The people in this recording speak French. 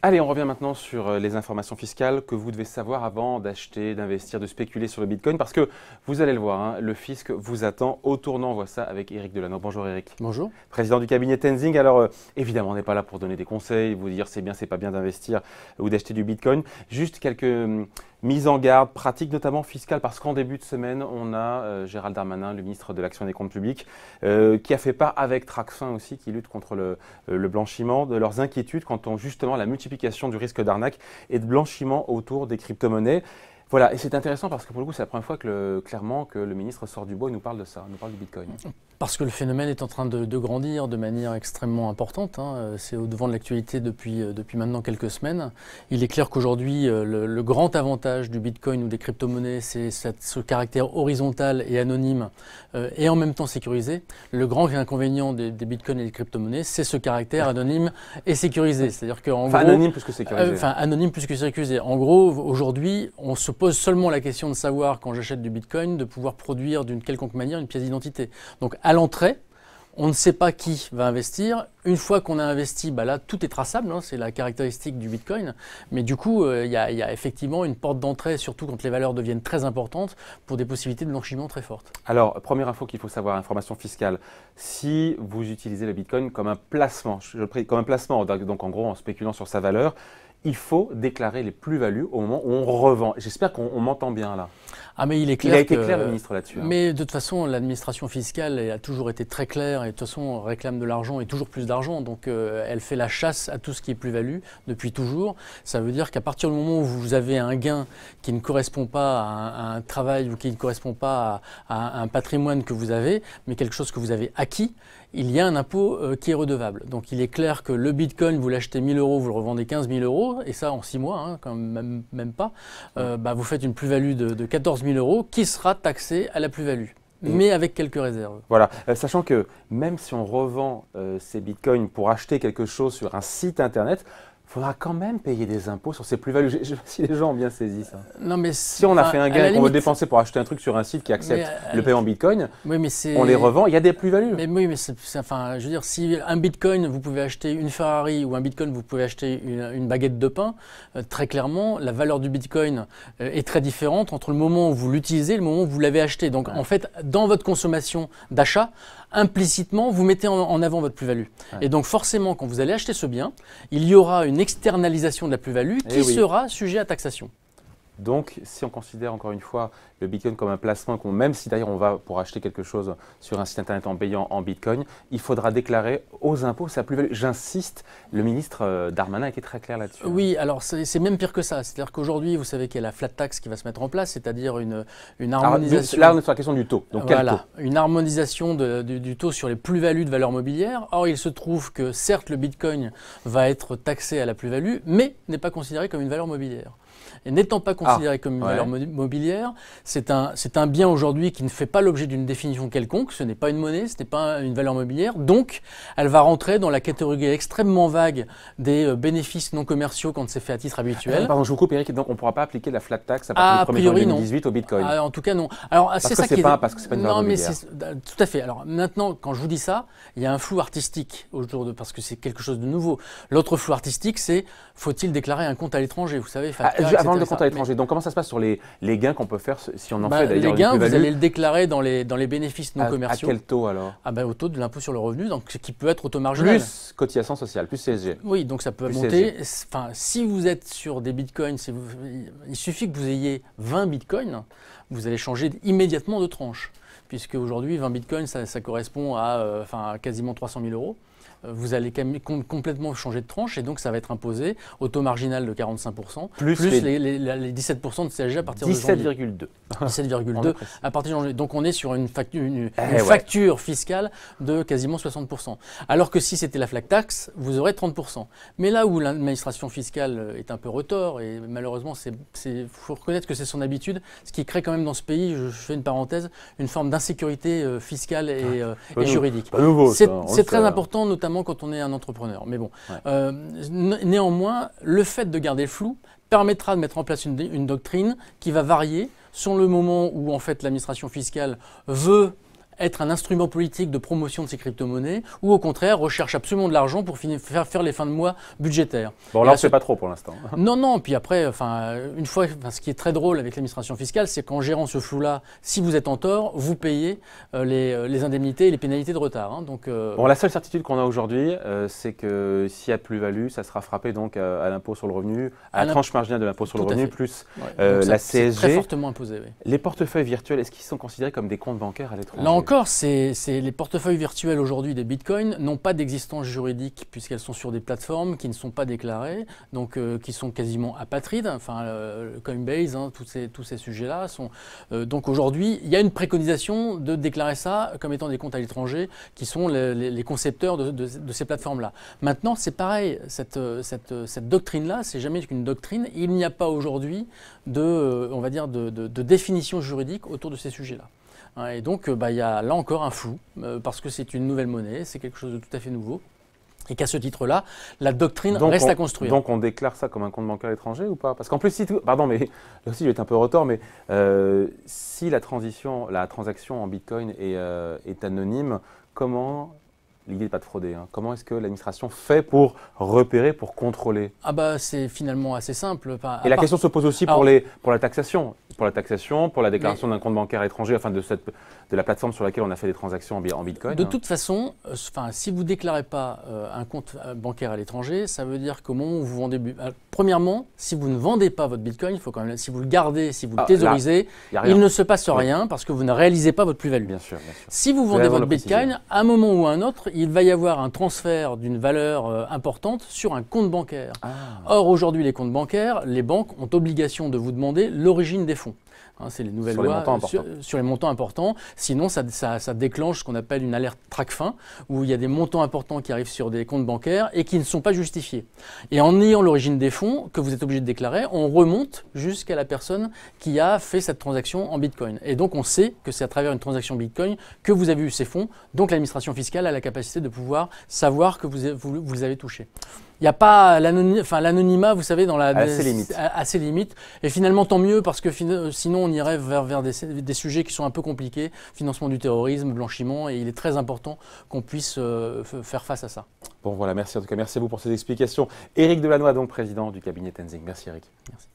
Allez, on revient maintenant sur les informations fiscales que vous devez savoir avant d'acheter, d'investir, de spéculer sur le Bitcoin. Parce que vous allez le voir, hein, le fisc vous attend au tournant. On voit ça avec Eric Delano. Bonjour Eric. Bonjour. Président du cabinet Tenzing. Alors évidemment, on n'est pas là pour donner des conseils, vous dire c'est bien, c'est pas bien d'investir ou d'acheter du Bitcoin. Juste quelques mises en garde pratiques, notamment fiscales. Parce qu'en début de semaine, on a Gérald Darmanin, le ministre de l'Action et des Comptes Publics, qui a fait part avec Tracfin aussi, qui lutte contre le blanchiment, de leurs inquiétudes quant à justement la multiplication du risque d'arnaque et de blanchiment autour des crypto-monnaies. Voilà, et c'est intéressant parce que pour le coup, c'est la première fois clairement que le ministre sort du bois et nous parle de ça, nous parle du Bitcoin. Parce que le phénomène est en train de grandir de manière extrêmement importante. Hein. C'est au devant de l'actualité depuis maintenant quelques semaines. Il est clair qu'aujourd'hui, le grand avantage du Bitcoin ou des crypto-monnaies, c'est ce caractère horizontal et anonyme et en même temps sécurisé. Le grand inconvénient des Bitcoins et des crypto-monnaies, c'est ce caractère anonyme et sécurisé. C'est-à-dire qu'en gros, anonyme plus que sécurisé. Anonyme plus que sécurisé. En gros, aujourd'hui, on se pose seulement la question de savoir, quand j'achète du Bitcoin, de pouvoir produire d'une quelconque manière une pièce d'identité. Donc, à l'entrée, on ne sait pas qui va investir. Une fois qu'on a investi, bah là, tout est traçable, hein, c'est la caractéristique du Bitcoin. Mais du coup, il y a effectivement une porte d'entrée, surtout quand les valeurs deviennent très importantes, pour des possibilités de blanchiment très fortes. Alors, première info qu'il faut savoir, information fiscale. Si vous utilisez le Bitcoin comme un placement, donc en gros en spéculant sur sa valeur, il faut déclarer les plus-values au moment où on revend. J'espère qu'on m'entend bien là. Ah mais il est clair. Il a été clair le ministre là-dessus. Hein. Mais de toute façon, l'administration fiscale a toujours été très claire et de toute façon réclame de l'argent et toujours plus d'argent. Donc elle fait la chasse à tout ce qui est plus-value depuis toujours. Ça veut dire qu'à partir du moment où vous avez un gain qui ne correspond pas à un travail ou qui ne correspond pas à un patrimoine que vous avez, mais quelque chose que vous avez acquis, il y a un impôt qui est redevable. Donc il est clair que le Bitcoin, vous l'achetez 1 000 €, vous le revendez 15 000 €, et ça en 6 mois, hein, quand même pas, vous faites une plus-value de 14 000 € qui sera taxée à la plus-value. Mais avec quelques réserves. Voilà, sachant que même si on revend ces bitcoins pour acheter quelque chose sur un site internet, il faudra quand même payer des impôts sur ces plus-values. Je sais pas si les gens ont bien saisi ça. Non, mais si on a fait un gain et qu'on veut dépenser pour acheter un truc sur un site qui accepte le paiement bitcoin, on les revend, il y a des plus-values. Mais oui, mais je veux dire, si un bitcoin, vous pouvez acheter une Ferrari ou un bitcoin, vous pouvez acheter une baguette de pain, très clairement, la valeur du bitcoin est très différente entre le moment où vous l'utilisez et le moment où vous l'avez acheté. Donc en fait, dans votre consommation d'achat, implicitement, vous mettez en avant votre plus-value. Et donc forcément, quand vous allez acheter ce bien, il y aura une externalisation de la plus-value qui sera sujet à taxation. Donc, si on considère encore une fois le Bitcoin comme un placement, même si d'ailleurs on va pour acheter quelque chose sur un site internet en payant en Bitcoin, il faudra déclarer aux impôts sa plus-value. J'insiste, le ministre Darmanin a été très clair là-dessus. Oui, alors c'est même pire que ça. C'est-à-dire qu'aujourd'hui, vous savez qu'il y a la flat tax qui va se mettre en place, c'est-à-dire une harmonisation. Là, on est sur la question du taux. Donc, quel taux ? Une harmonisation du taux sur les plus-values de valeur mobilière. Or, il se trouve que certes, le Bitcoin va être taxé à la plus-value, mais n'est pas considéré comme une valeur mobilière. Et n'étant pas considéré comme une valeur mobilière, c'est un bien aujourd'hui qui ne fait pas l'objet d'une définition quelconque, ce n'est pas une monnaie, ce n'est pas une valeur mobilière, donc elle va rentrer dans la catégorie extrêmement vague des bénéfices non commerciaux quand c'est fait à titre habituel. Pardon, je vous coupe Eric, donc on ne pourra pas appliquer la flat tax à partir du 1er janvier 2018 au Bitcoin. En tout cas non. Alors, parce que ce n'est pas une valeur mobilière. Tout à fait. Alors maintenant, quand je vous dis ça, il y a un flou artistique autour parce que c'est quelque chose de nouveau. L'autre flou artistique, c'est faut-il déclarer un compte à l'étranger, vous savez, avant le compte à l'étranger. Donc, comment ça se passe sur les gains qu'on peut faire si on en fait d'ailleurs? Les gains, vous allez le déclarer dans les bénéfices non commerciaux. À quel taux alors? Au taux de l'impôt sur le revenu, donc qui peut être au taux marginal. Plus cotisation sociale, plus CSG. Oui, donc ça peut monter. Enfin, si vous êtes sur des bitcoins, il suffit que vous ayez 20 bitcoins, vous allez changer immédiatement de tranche. Puisque aujourd'hui, 20 bitcoins, ça correspond à quasiment 300 000 €. Vous allez complètement changer de tranche et donc ça va être imposé au taux marginal de 45%, plus les 17% de CSG à partir de janvier. 17,2. 17,2 à partir de janvier. Donc on est sur une facture fiscale de quasiment 60%. Alors que si c'était la flat tax, vous aurez 30%. Mais là où l'administration fiscale est un peu retors, et malheureusement, faut reconnaître que c'est son habitude, ce qui crée quand même dans ce pays, je fais une parenthèse, une forme d'insécurité fiscale et juridique. C'est très important, notamment quand on est un entrepreneur. Mais bon, néanmoins, le fait de garder le flou permettra de mettre en place une doctrine qui va varier sur le moment où en fait l'administration fiscale veut être un instrument politique de promotion de ces crypto-monnaies ou au contraire recherche absolument de l'argent pour faire les fins de mois budgétaires. Bon, là, on ne sait pas trop pour l'instant. Non, non. Puis après, une fois, ce qui est très drôle avec l'administration fiscale, c'est qu'en gérant ce flou-là, si vous êtes en tort, vous payez les indemnités et les pénalités de retard. Hein. Donc, bon, la seule certitude qu'on a aujourd'hui, c'est que s'il y a plus-value, ça sera frappé donc à l'impôt sur le revenu, à la tranche marginale de l'impôt sur le revenu, plus la CSG. Très fortement imposé. Oui. Les portefeuilles virtuels, est-ce qu'ils sont considérés comme des comptes bancaires à l'étranger? Là encore, les portefeuilles virtuels aujourd'hui des bitcoins n'ont pas d'existence juridique puisqu'elles sont sur des plateformes qui ne sont pas déclarées, donc qui sont quasiment apatrides. Enfin, Coinbase, hein, tous ces sujets-là sont. Donc aujourd'hui, il y a une préconisation de déclarer ça comme étant des comptes à l'étranger, qui sont les concepteurs de ces plateformes-là. Maintenant, c'est pareil, cette doctrine-là, c'est jamais qu'une doctrine. Il n'y a pas aujourd'hui on va dire, de définition juridique autour de ces sujets-là. Et donc, il y a là encore un flou, parce que c'est une nouvelle monnaie, c'est quelque chose de tout à fait nouveau. Et qu'à ce titre-là, la doctrine reste à construire. Donc on déclare ça comme un compte bancaire étranger ou pas? Parce qu'en plus, pardon, mais là aussi je vais être un peu en retard, mais si la transaction en Bitcoin est anonyme, comment, l'idée n'est pas de frauder, hein, comment est-ce que l'administration fait pour repérer, pour contrôler? C'est finalement assez simple. Et la question se pose aussi pour la taxation. Pour la déclaration d'un compte bancaire étranger, enfin de la plateforme sur laquelle on a fait des transactions en Bitcoin. De toute façon, si vous ne déclarez pas un compte bancaire à l'étranger, ça veut dire qu'au moment où vous vendez... Premièrement, si vous ne vendez pas votre Bitcoin, il faut quand même, si vous le gardez, si vous le thésaurisez, il ne se passe rien parce que vous ne réalisez pas votre plus-value. Bien sûr. Si vous vendez votre Bitcoin, à un moment ou à un autre, il va y avoir un transfert d'une valeur importante sur un compte bancaire. Or, aujourd'hui, les comptes bancaires, les banques ont obligation de vous demander l'origine des fonds. C'est les nouvelles lois sur les montants importants. Sinon, ça déclenche ce qu'on appelle une alerte TRACFIN, où il y a des montants importants qui arrivent sur des comptes bancaires et qui ne sont pas justifiés. Et en ayant l'origine des fonds, que vous êtes obligé de déclarer, on remonte jusqu'à la personne qui a fait cette transaction en Bitcoin. Et donc, on sait que c'est à travers une transaction Bitcoin que vous avez eu ces fonds. Donc, l'administration fiscale a la capacité de pouvoir savoir que vous les avez touchés. Il n'y a pas l'anonymat, vous savez, à ses limites. Et finalement, tant mieux, parce que sinon, on irait vers des sujets qui sont un peu compliqués, financement du terrorisme, blanchiment, et il est très important qu'on puisse faire face à ça. Bon, voilà, merci en tout cas. Merci à vous pour ces explications. Éric Delannoy, donc président du cabinet Tenzing. Merci Éric. Merci.